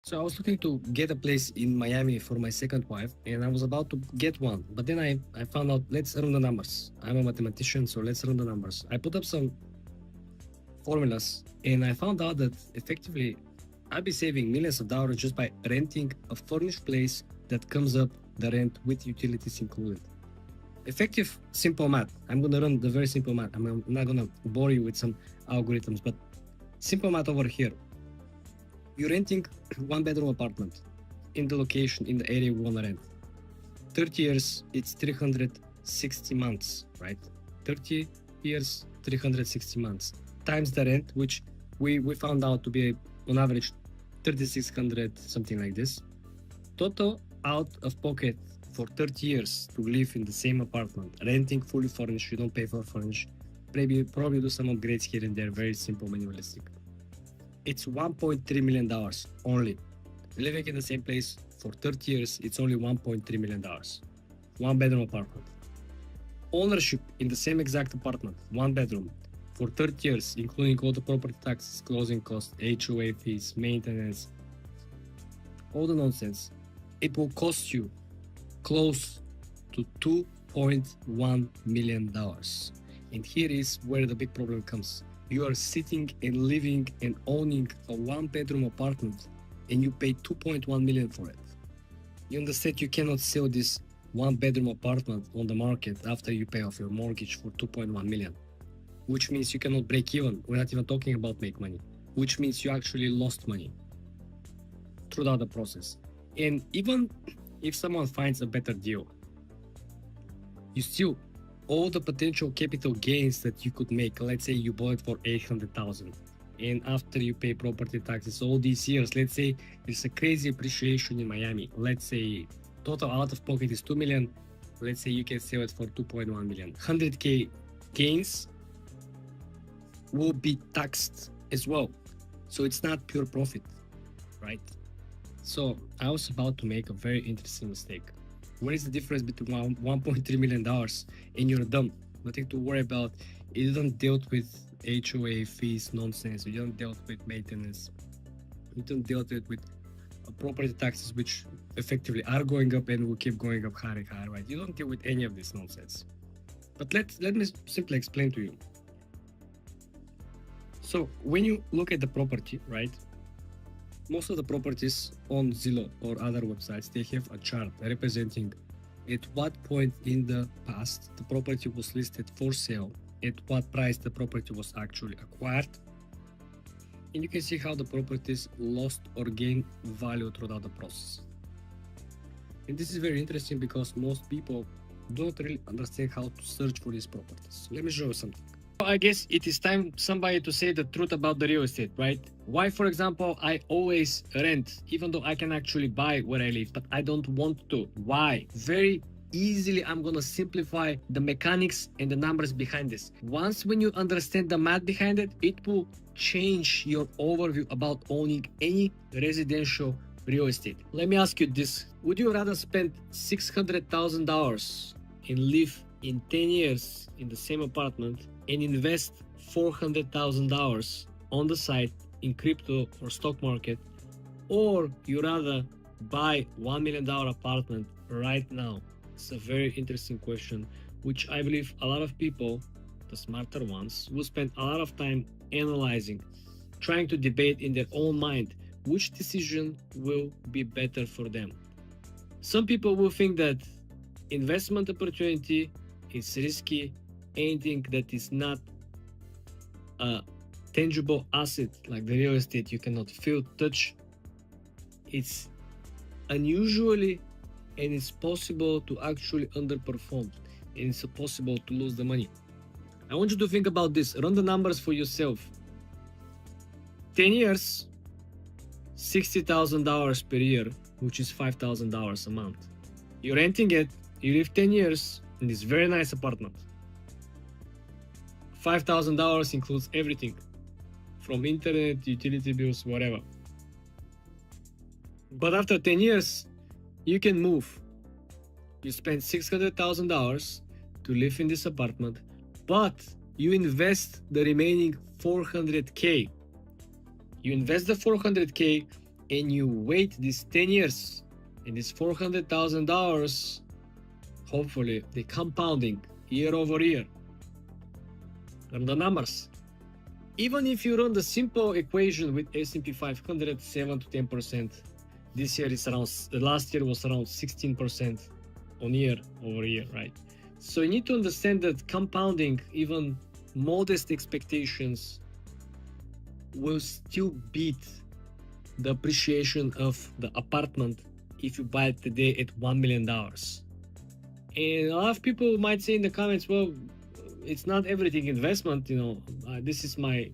So I was looking to get a place in Miami for my second wife, and I was about to get one. But then I found out, let's run the numbers. I'm a mathematician, so let's run the numbers. I put up some formulas, and I found out that effectively I'd be saving millions of dollars just by renting a furnished place that comes up the rent with utilities included. Effective, simple math. I'm gonna run the very simple math. I'm not gonna bore you with some algorithms, but simple math over here. You're renting one bedroom apartment in the location, in the area we want to rent. 30 years, it's 360 months, right? 30 years, 360 months. Times the rent, which we found out to be on average 3,600, something like this. Total out of pocket for 30 years to live in the same apartment, renting fully furnished, you don't pay for furnish. Probably do some upgrades here and there, very simple, minimalistic. It's $1.3 million only. Living in the same place for 30 years, it's only $1.3 million. One bedroom apartment. Ownership in the same exact apartment, one bedroom, for 30 years, including all the property taxes, closing costs, HOA fees, maintenance, all the nonsense, it will cost you close to $2.1 million. And here is where the big problem comes. You are sitting and living and owning a one bedroom apartment and you pay 2.1 million for it. You understand you cannot sell this one bedroom apartment on the market after you pay off your mortgage for 2.1 million, which means you cannot break even. We're not even talking about make money, which means you actually lost money throughout the process. And even if someone finds a better deal, you still all the potential capital gains that you could make. Let's say you bought it for 800,000, and after you pay property taxes all these years, let's say there's a crazy appreciation in Miami. Let's say total out of pocket is 2 million. Let's say you can sell it for 2.1 million. 100k gains will be taxed as well. So it's not pure profit, right? So I was about to make a very interesting mistake. What is the difference between $1.3 million and you're done? Nothing to worry about. You don't deal with HOA fees nonsense. You don't deal with maintenance. You don't deal with property taxes, which effectively are going up and will keep going up higher and higher, right? You don't deal with any of this nonsense. But let me simply explain to you. So when you look at the property, right? Most of the properties on Zillow or other websites, they have a chart representing at what point in the past the property was listed for sale, at what price the property was actually acquired, and you can see how the properties lost or gained value throughout the process. And this is very interesting because most people don't really understand how to search for these properties. Let me show you something. I guess it is time somebody to say the truth about the real estate, right? Why, for example, I always rent, even though I can actually buy where I live, but I don't want to. Why? Very easily, I'm gonna simplify the mechanics and the numbers behind this. Once when you understand the math behind it, it will change your overview about owning any residential real estate. Let me ask you this. Would you rather spend $600,000 and live in 10 years in the same apartment and invest $400,000 on the side in crypto or stock market, or you rather buy $1 million apartment right now? It's a very interesting question, which I believe a lot of people, the smarter ones, will spend a lot of time analyzing, trying to debate in their own mind which decision will be better for them. Some people will think that investment opportunity is risky. Anything that is not a tangible asset like the real estate you cannot feel, touch, it's unusually and it's possible to actually underperform, and it's possible to lose the money. I want you to think about this. Run the numbers for yourself. 10 years, $60,000 per year, which is $5,000 a month. You're renting it, you live 10 years in this very nice apartment. $5,000 includes everything from internet, utility bills, whatever. But after 10 years, you can move. You spend $600,000 to live in this apartment, but you invest the remaining $400K. You invest the $400K and you wait these 10 years and this $400,000, hopefully the compounding year over year. Run the numbers. Even if you run the simple equation with S&P 500, 7 to 10%, this year is around, last year was around 16% on year over year, right? So you need to understand that compounding, even modest expectations, will still beat the appreciation of the apartment if you buy it today at $1 million. And a lot of people might say in the comments, well, it's not everything investment, you know, this is my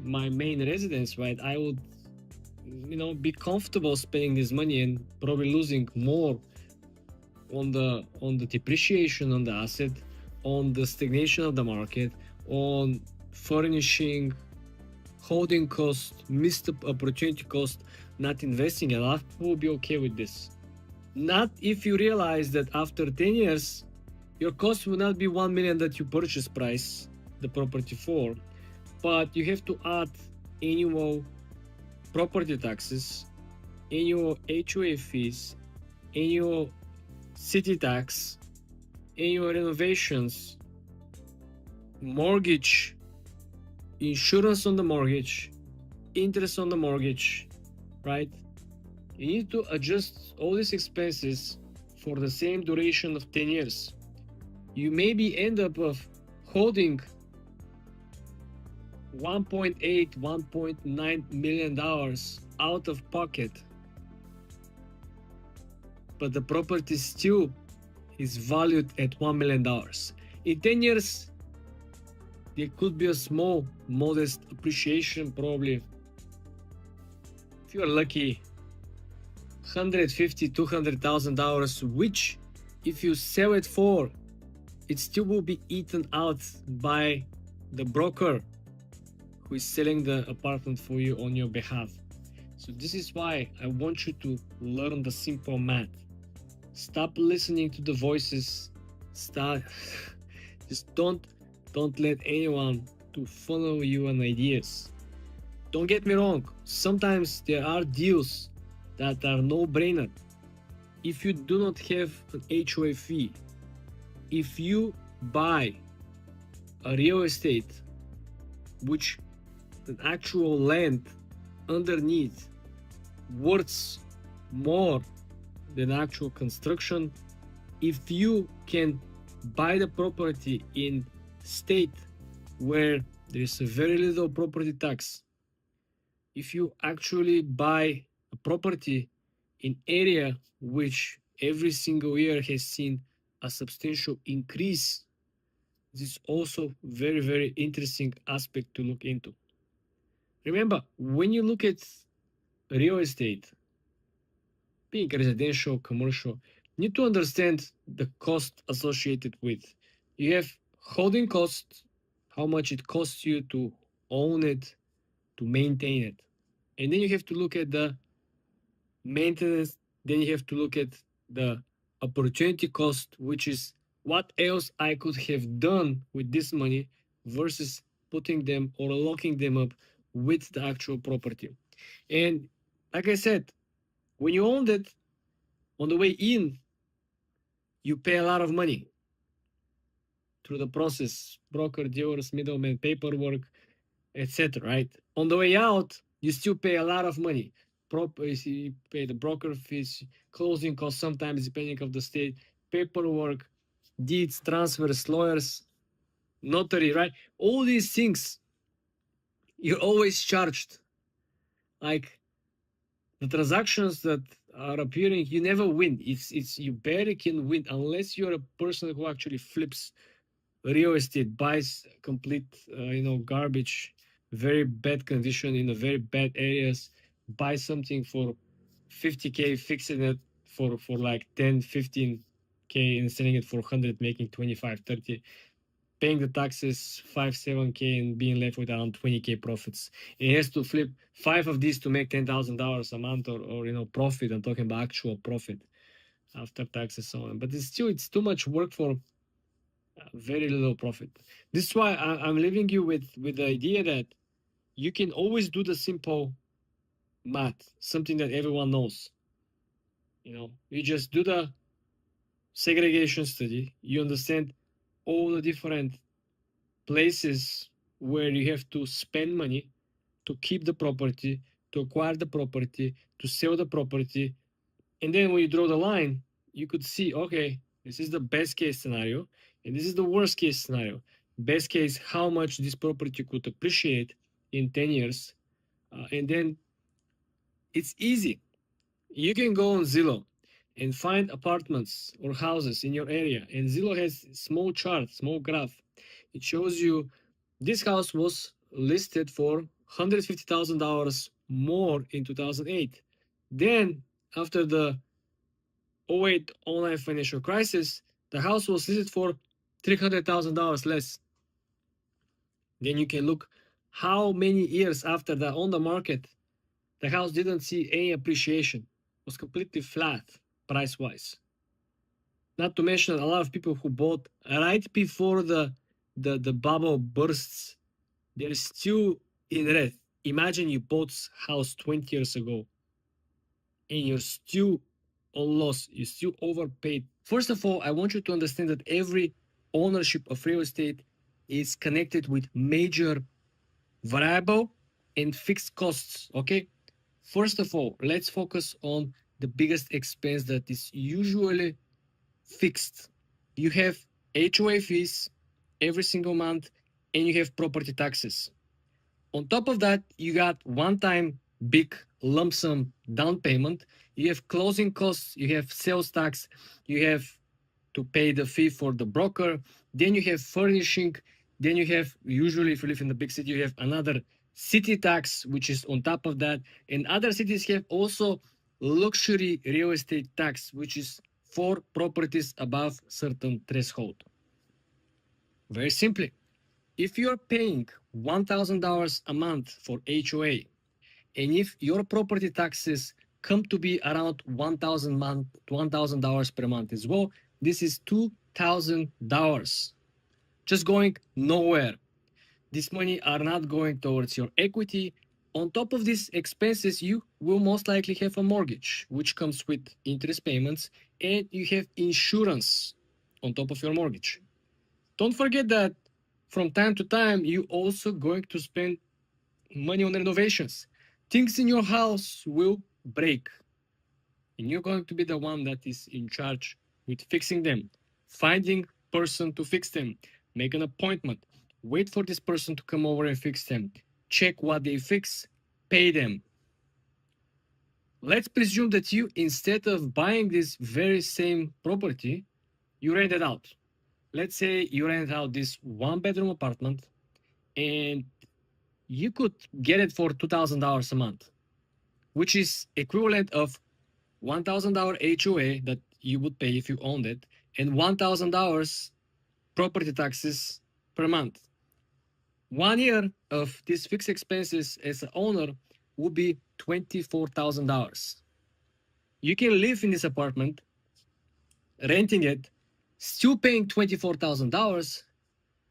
main residence, right? I would, you know, be comfortable spending this money and probably losing more on the depreciation on the asset, on the stagnation of the market, on furnishing, holding cost, missed opportunity cost, not investing. A lot of people will be okay with this. Not if you realize that after 10 years, your cost will not be 1 million that you purchase price the property for, but you have to add annual property taxes, annual HOA fees, annual city tax, annual renovations, mortgage, insurance on the mortgage, interest on the mortgage, right? You need to adjust all these expenses for the same duration of 10 years. You maybe end up of holding $1.8, $1.9 million out of pocket, but the property still is valued at $1 million. In 10 years, there could be a small, modest appreciation, probably, if you are lucky, $150,000, $200,000, which if you sell it for, it still will be eaten out by the broker who is selling the apartment for you on your behalf. So this is why I want you to learn the simple math. Stop listening to the voices. Just don't let anyone to follow you on ideas. Don't get me wrong, sometimes there are deals that are no-brainer. If you do not have an HOA fee, if you buy a real estate which an actual land underneath worth more than actual construction, if you can buy the property in state where there is a very little property tax, if you actually buy a property in area which every single year has seen a substantial increase, this is also very, very interesting aspect to look into. Remember, when you look at real estate, being residential, commercial, you need to understand the cost associated with. You have holding cost, how much it costs you to own it, to maintain it. And then you have to look at the maintenance, then you have to look at the opportunity cost, which is what else I could have done with this money versus putting them or locking them up with the actual property. And like I said, when you own it, on the way in, you pay a lot of money through the process, broker, dealers, middlemen, paperwork, etc. Right? On the way out, you still pay a lot of money. You pay the broker fees, closing costs, sometimes depending of the state, paperwork, deeds, transfers, lawyers, notary, right? All these things, you're always charged. Like the transactions that are appearing, you never win. It's you barely can win unless you're a person who actually flips real estate, buys complete garbage, very bad condition in a very bad areas, buy something for 50K, fixing it for like 10, 15K and selling it for 100, making 25, 30, paying the taxes 5, 7K and being left with around 20K profits. It has to flip 5 of these to make $10,000 a month or profit. I'm talking about actual profit after taxes so on. But it's too much work for very little profit. This is why I'm leaving you with the idea that you can always do the simple math, something that everyone knows. You know, you just do the segregation study, you understand all the different places where you have to spend money to keep the property, to acquire the property, to sell the property. And then when you draw the line, you could see, okay, this is the best case scenario, and this is the worst case scenario. Best case, how much this property could appreciate in 10 years. And then it's easy. You can go on Zillow and find apartments or houses in your area. And Zillow has small chart, small graph. It shows you this house was listed for $150,000 more in 2008. Then, after the '08 online financial crisis, the house was listed for $300,000 less. Then you can look how many years after the on the market, the house didn't see any appreciation, it was completely flat price wise. Not to mention a lot of people who bought right before the bubble bursts, they're still in red. Imagine you bought house 20 years ago and you're still on loss, you still overpaid. First of all, I want you to understand that every ownership of real estate is connected with major variable and fixed costs. Okay, first of all, let's focus on the biggest expense that is usually fixed. You have HOA fees every single month, and you have property taxes. On top of that, you got one-time big lump sum down payment. You have closing costs, you have sales tax, you have to pay the fee for the broker. Then you have furnishing. Then you have, usually if you live in the big city, you have another city tax, which is on top of that. And other cities have also luxury real estate tax, which is for properties above certain threshold. Very simply, if you're paying $1,000 a month for HOA, and if your property taxes come to be around $1,000 per month as well, this is $2,000 just going nowhere. This money are not going towards your equity. On top of these expenses, you will most likely have a mortgage, which comes with interest payments, and you have insurance on top of your mortgage. Don't forget that from time to time, you also going to spend money on renovations. Things in your house will break, and you're going to be the one that is in charge with fixing them, finding person to fix them, make an appointment, wait for this person to come over and fix them, check what they fix, pay them. Let's presume that you, instead of buying this very same property, you rent it out. Let's say you rent out this one-bedroom apartment and you could get it for $2,000 a month, which is equivalent of $1,000 HOA that you would pay if you owned it, and $1,000 property taxes per month. 1 year of these fixed expenses as an owner would be $24,000. You can live in this apartment, renting it, still paying $24,000,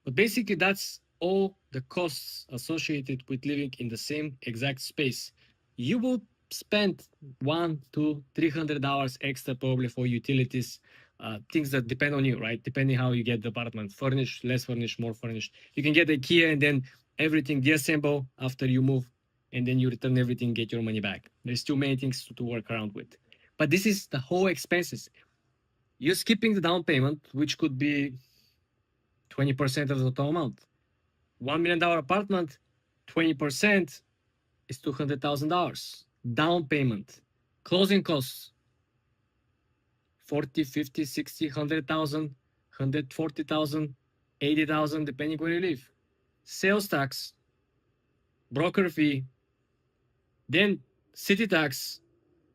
but basically that's all the costs associated with living in the same exact space. You will spend $100 to $300 extra probably for utilities, things that depend on you, right? Depending how you get the apartment, furnished, less furnished, more furnished. You can get IKEA and then everything deassemble after you move, and then you return everything, get your money back. There's too many things to work around with. But this is the whole expenses. You're skipping the down payment, which could be 20% of the total amount. $1 million apartment, 20% is $200,000. Down payment, closing costs, 40, 50, 60, 100,000, 140,000, 80,000, depending where you live. Sales tax, broker fee, then city tax,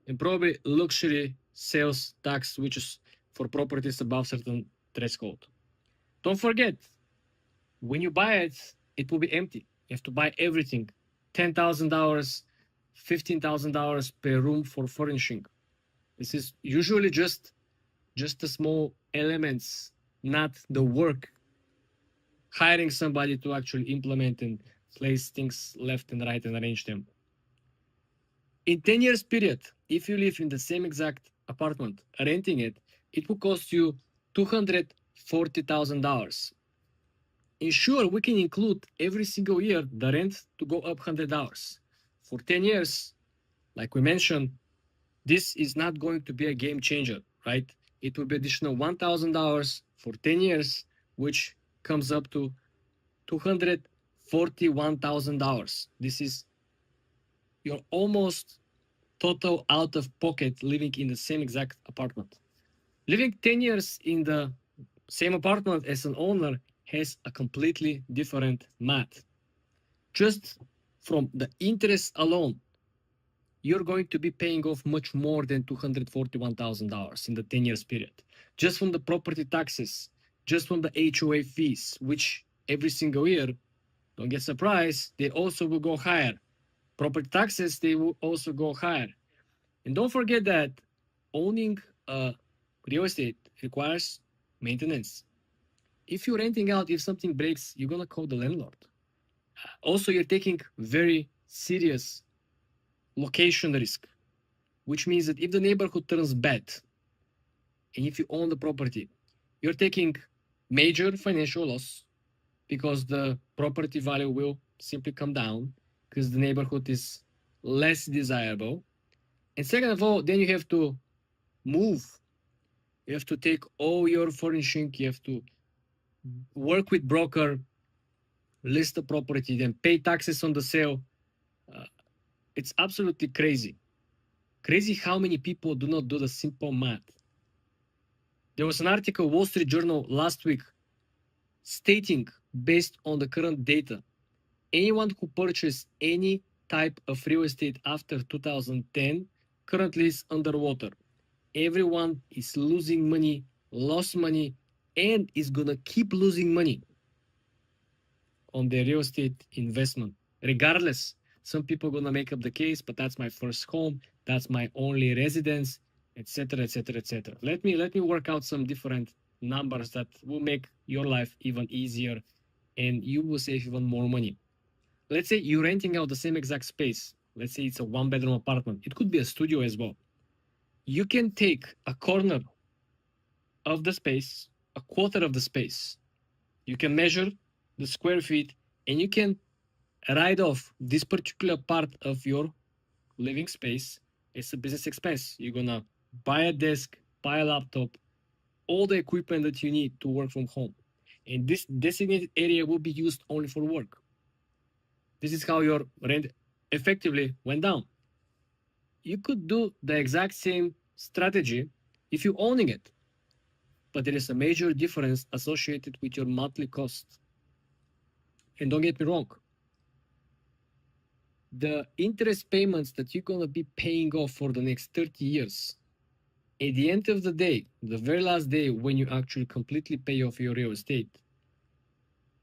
and probably luxury sales tax, which is for properties above certain threshold. Don't forget, when you buy it, it will be empty. You have to buy everything. $10,000, $15,000 per room for furnishing. This is usually just the small elements, not the work. Hiring somebody to actually implement and place things left and right and arrange them. In 10 years period, if you live in the same exact apartment, renting it, it will cost you $240,000. And sure, we can include every single year the rent to go up $100. For 10 years, like we mentioned, this is not going to be a game changer, right? It will be additional $1,000 for 10 years, which comes up to $241,000. This is your almost total out of pocket living in the same exact apartment. Living 10 years in the same apartment as an owner has a completely different math. Just from the interest alone, you're going to be paying off much more than $241,000 in the 10 years period. Just from the property taxes, just from the HOA fees, which every single year, don't get surprised, they also will go higher. Property taxes, they will also go higher. And don't forget that owning real estate requires maintenance. If you're renting out, if something breaks, you're gonna call the landlord. Also, you're taking very serious location risk, which means that if the neighborhood turns bad, and if you own the property, you're taking major financial loss because the property value will simply come down because the neighborhood is less desirable. And second of all, then you have to move. You have to take all your furnishing, you have to work with broker, list the property, then pay taxes on the sale. It's absolutely crazy. Crazy how many people do not do the simple math. There was an article, Wall Street Journal last week, stating based on the current data, anyone who purchased any type of real estate after 2010 currently is underwater. Everyone is losing money, lost money, and is gonna keep losing money on their real estate investment. Regardless, some people are gonna make up the case, but that's my first home, that's my only residence, etc., etc., etc. Let me work out some different numbers that will make your life even easier, and you will save even more money. Let's say you're renting out the same exact space. Let's say it's a one-bedroom apartment. It could be a studio as well. You can take a corner of the space, a quarter of the space. You can measure the square feet, and you can write off this particular part of your living space as a business expense. You're gonna buy a desk, buy a laptop, all the equipment that you need to work from home. And this designated area will be used only for work. This is how your rent effectively went down. You could do the exact same strategy if you're owning it, but there is a major difference associated with your monthly cost. And don't get me wrong, the interest payments that you're gonna be paying off for the next 30 years, at the end of the day, the very last day when you actually completely pay off your real estate,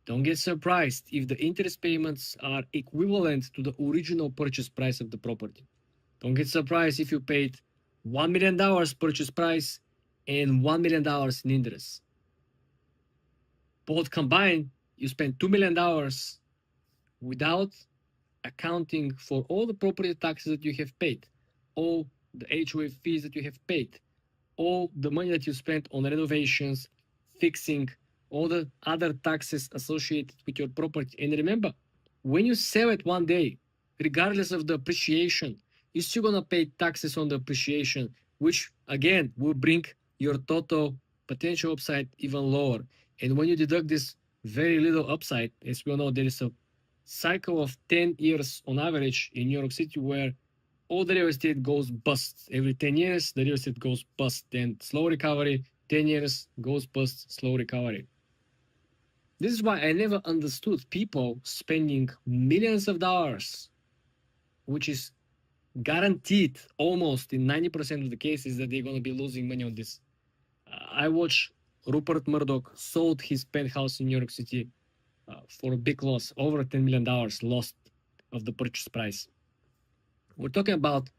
don't get surprised if the interest payments are equivalent to the original purchase price of the property. Don't get surprised if you paid $1 million purchase price and $1 million in interest. Both combined, you spend $2 million without accounting for all the property taxes that you have paid, all the HOA fees that you have paid, all the money that you spent on renovations, fixing, all the other taxes associated with your property. And remember, when you sell it one day, regardless of the appreciation, you're still gonna pay taxes on the appreciation, which again will bring your total potential upside even lower. And when you deduct this very little upside, as we all know, there is a cycle of 10 years on average in New York City where all the real estate goes bust. Every 10 years, the real estate goes bust. Then slow recovery, 10 years, goes bust, slow recovery. This is why I never understood people spending millions of dollars, which is guaranteed almost in 90% of the cases that they're going to be losing money on this. I watched Rupert Murdoch sold his penthouse in New York City for a big loss, over $10 million lost of the purchase price. We're talking about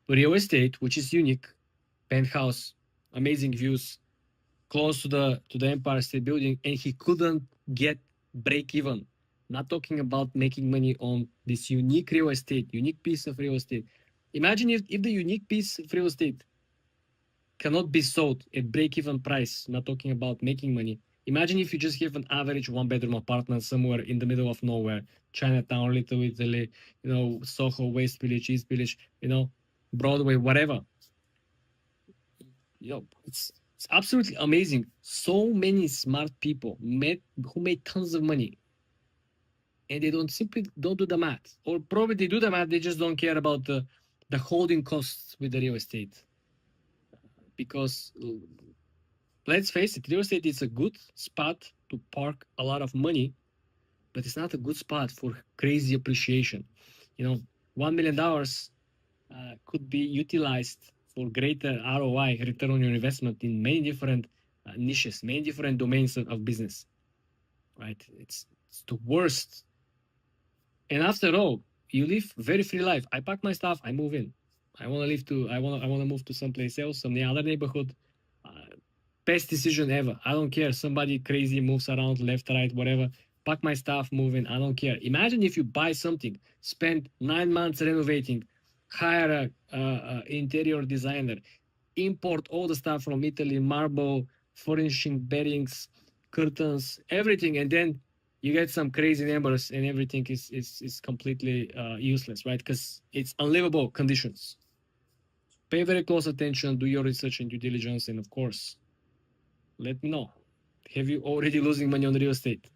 real estate, which is unique, penthouse, amazing views, close to the Empire State Building, and he couldn't get break even. Not talking about making money on this unique real estate, unique piece of real estate, Imagine if the unique piece of real estate cannot be sold at break-even price, not talking about making money. Imagine if you just have an average one-bedroom apartment somewhere in the middle of nowhere, Chinatown, Little Italy, Soho, West Village, East Village, Broadway, whatever. It's absolutely amazing. So many smart people who made tons of money, and they don't do the math, or probably they do the math. They just don't care about the holding costs with the real estate, because let's face it, real estate is a good spot to park a lot of money, but it's not a good spot for crazy appreciation. $1 million could be utilized for greater ROI, return on your investment, in many different niches, many different domains of business. Right? It's the worst. And after all, you live very free life. I pack my stuff, I move in. I want to move to someplace else, some other neighborhood. Best decision ever. I don't care. Somebody crazy moves around left, right, whatever. Pack my stuff, move in. I don't care. Imagine if you buy something, spend 9 months renovating, hire a interior designer, import all the stuff from Italy, marble, furnishing, beddings, curtains, everything, and then you get some crazy numbers, and everything is completely useless, right? Because it's unlivable conditions. Pay very close attention, do your research and due diligence, and of course, let me know. Have you already losing money on real estate?